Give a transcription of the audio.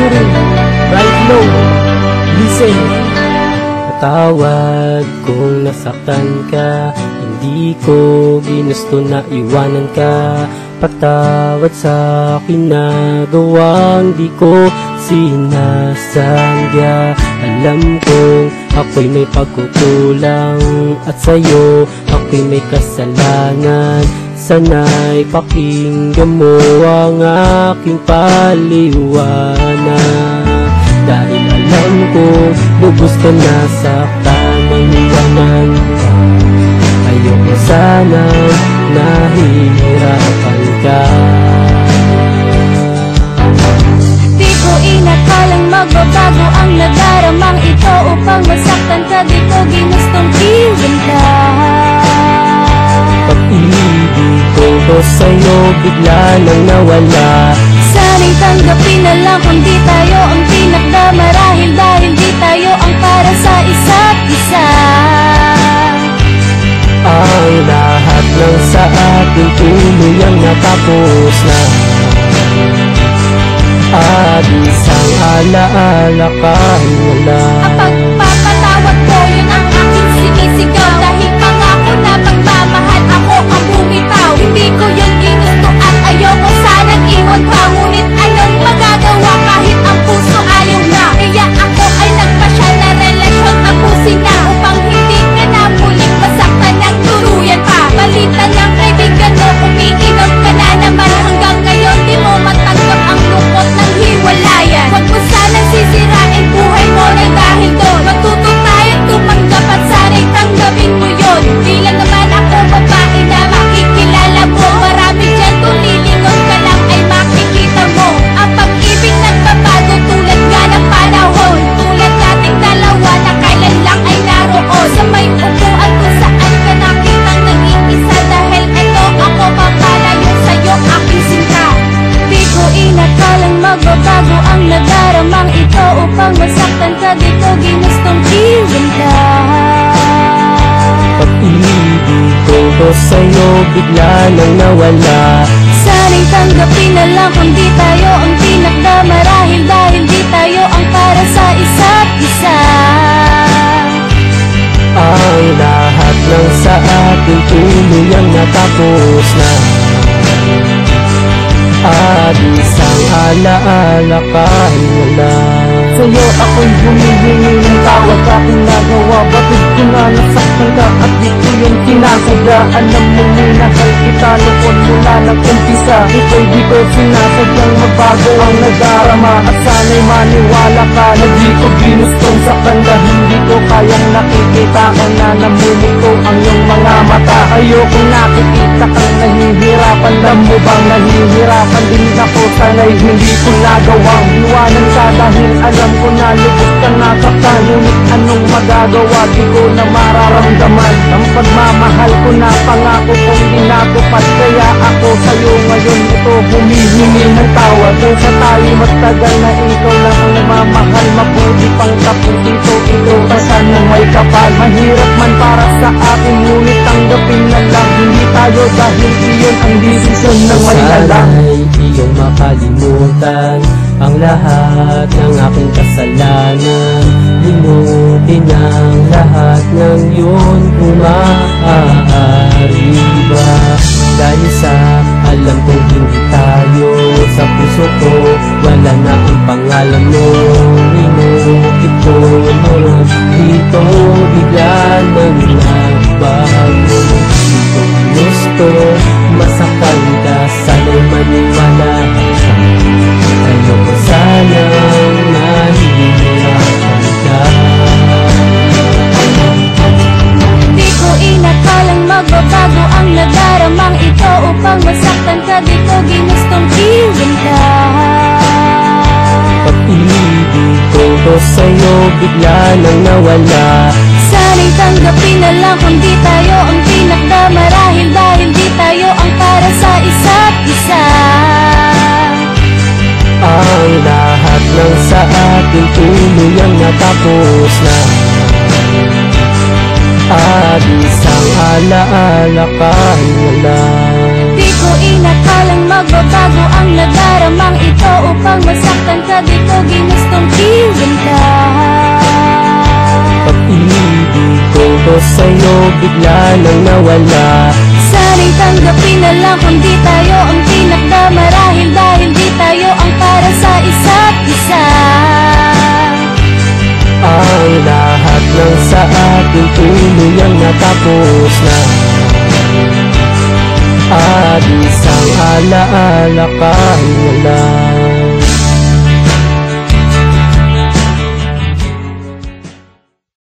Yuri, right low, listen. Patawad kung nasaktan ka, hindi ko ginusto na iwanan ka. Patawad sa akin na gawang di ko sinasadya. Alam kong ako'y may pagkukulang at sa'yo ako'y may kasalanan. Sana'y pakinggan mo ang aking paliwanag. Dahil alam ko lubos ka na saktan ng iwanan ka. Ayoko sanang nahihirapan ka. Di ko inakalang magbabago ang nadaramang ito. Upang masaktan ka, di ko ginustong iwan ka. Pag-ibig ko sa'yo bigla nang nawala. Sana'y tanggapin na lang kung di tayo ang tinakda. Marahil dahil di tayo ang para sa isa't isa. Ang lahat ng sa ating tuluyang natapos na. At isang alaala kahit wala. Ang pagpapatawad ko, yun ang aking sinisigaw. Dahil pangako na pagmamahal ako ang bumitaw. Hindi ko yun ginusto at ayoko sanang iwan pa. Ngunit anong magagawa kahit ang puso ayaw na. Kaya ako ay nagpasya na relasyon tapusin na. Upang hindi ka na muling masaktan ng tuluyan pa. Balita ng kaibigan mo, umiinom ka na naman. Hanggang ngayon di mo matanggap ang lungkot ng hiwalayan. Huwag mo sanang sisirain buhay mo na dahil doon. Matuto tayong tumanggap at sana'y tanggapin mo yun. Di lang naman ako babae na makikilala mo. Marami dyan kung lilingon ka lang ay makikita mo. Ang pag-ibig nagbabago tulad nga ng panahon. Tulad nating dalawa na kailan lang ay naroon. Sa may upuan kung saan ka nakitang nag-iisa. Dahil eto ako papalayo sa'yo aking sinta. Di ko inakalang magbabago ang nadaramang ito. Upang masaktan ka, di ko ginustong iwan ka. Pag-ibig ko sa'yo bigla nang nawala. Sana'y tanggapin na lang kung di tayo ang tinakda. Marahil dahil di tayo ang para sa isa't isa. Ang lahat ng sa ating tuluyang natapos na. At isang alaala kahit wala. Sa'yo ako'y humihingi ng tawad sa aking nagawa. Bakit ko na nasaktan ka at di ko yung tinasadya. Alam mo minahal kita noon mula nag-umpisa. Ito'y di ko sinasadyang magbago ang nadarama. At sana'y maniwala ka na di ko ginustong saktan ka. Hindi ko kayang nakikita kung na namumukto ang iyong mga mata. Ayokong nakikita kang nahihirapan. Alam mo bang nahihirapan din ako? Sana'y hindi ko nagawang iwanan ka dahil alam ko na lubos ka nasaktan. Ngunit anong magagawa, di ko na mararamdaman ang pagmamahal ko na pangako kong dinatupad. Kaya ako sa'yo ngayon ito humihingi ng tawad. Kung sa tayo matagal na ikaw lang ang mamahal, mabuti pang tapos ito pasan ng may kapal. Mahirap man para sa akin, ngunit tanggapin na lang. Hindi tayo dahil iyon ang desisyon ng may lalang. Sana'y iyong makalimutan ang lahat ng aking kasalanan. Limutin ang lahat ng yun kung maaari ba. Dahil sa alam kong hindi tayo, sa puso ko wala na ang pangalan mo. Inukit ko noon dito bigla nang nagbago. Di ko gusto masaktan ka, sana'y maniwala ka. Ayoko sanang nahihirapan ka. Di ko inakalang magbabago ang nadaramang ito. Upang masaktan ka, di ko ginustong iwan ka. Pag-ibig ko sa'yo bigla nang nawala. Sana'y tanggapin na lang kung di tayo ang tinakda. Marahil dahil di tayo ang para sa isa't isa. Ang lahat ng sa ating tuluyang natapos na. At isang alaala kahit wala. Di ko inakalang magbabago ang nadaramang ito. Upang masaktan ka, di ko ginustong iwanta. Pag-ibig ko sa'yo bigla nang nawala. Sana'y tanggapin na lang kung di tayo ang tinakda. Marahil dahil di tayo ang para sa isa't isa. Ang lahat ng sa atin tuluyang natapos na. At isang alaala kahit wala.